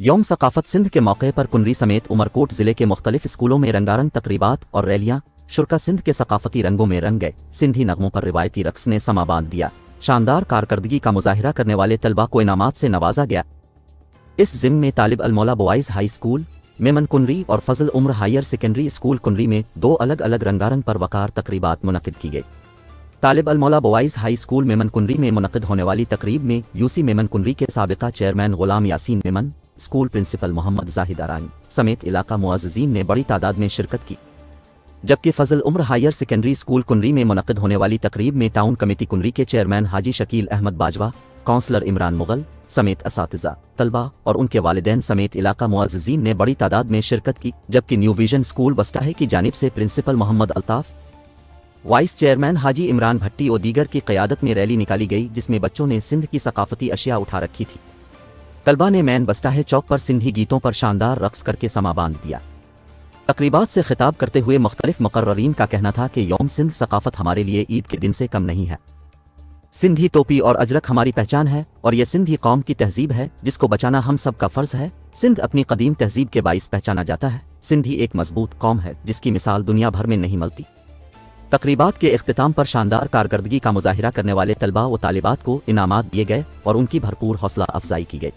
यौम सकाफत सिंध के मौके पर कुनरी समेत उमरकोट जिले के मुख्तलिफ स्कूलों में रंगारंग तकरीबात और रैलियां शुरा सिंध के सकाफती रंगों में रंग गए। सिंधी नगमों पर रिवायती रक्स ने समा बांध दिया। शानदार कारकर्दगी का मुजाहिरा करने वाले तलबा को इनामात से नवाजा गया। इस ज़िम्न में तालिब अल मौला बॉयज़ हाई स्कूल मेमन कुनरी और फजल उम्र हायर सेकेंडरी स्कूल कुनरी में दो अलग अलग रंगारंग पर वकार तकरीबात मुनक़िद की गई। तालिब अल मौला बॉयज़ हाई स्कूल मेमन कुनरी में मुनक़िद होने वाली तकरीब में यूसी मेमन कुनरी के साबिक़ा चेयरमैन ग़ुलाम यासीन मेमन, स्कूल प्रिंसिपल मोहम्मद जाहिद आरानी समेत इलाका मुअज़्ज़िज़ीन ने बड़ी तादाद में शिरकत की। जबकि फजल उम्र हायर सेकेंडरी स्कूल कुनरी में मुनक़िद होने वाली तकरीब में टाउन कमेटी कुनरी के चेयरमैन हाजी शकील अहमद बाजवा, काउंसलर इमरान मुग़ल समेत असातिज़ा, तलबा और उनके वालिदैन समेत इलाका मुअज़्ज़िज़ीन ने बड़ी तादाद में शिरकत की। जबकि न्यू विजन स्कूल बस्टाहे की जानिब से principal Mohammad Altaf, vice chairman Haji Imran Bhatti और दीगर की क़यादत में रैली निकाली गई, जिसमें बच्चों ने सिंध की सकाफती अशिया उठा रखी थी। तलबा ने मैन बस्टाहे चौक पर सिंधी गीतों पर शानदार रक्स करके समा बांध दिया। तकरीबात से खिताब करते हुए मुख्तलिफ मुकर्ररीन का कहना था कि यौम सिंध सकाफत हमारे लिए ईद के दिन से कम नहीं है। सिंधी टोपी और अजरक हमारी पहचान है और यह सिंधी कौम की तहजीब है जिसको बचाना हम सब का फ़र्ज़ है। सिंध अपनी कदीम तहजीब के बाइस पहचाना जाता है। सिंधी एक मजबूत कौम है जिसकी मिसाल दुनिया भर में नहीं मिलती। तकरीबात के इख्तिताम पर शानदार कारकर्दगी का मुजाहिरा करने वाले तलबा व तालिबात को इनामात दिए गए और उनकी भरपूर हौसला अफजाई की गई।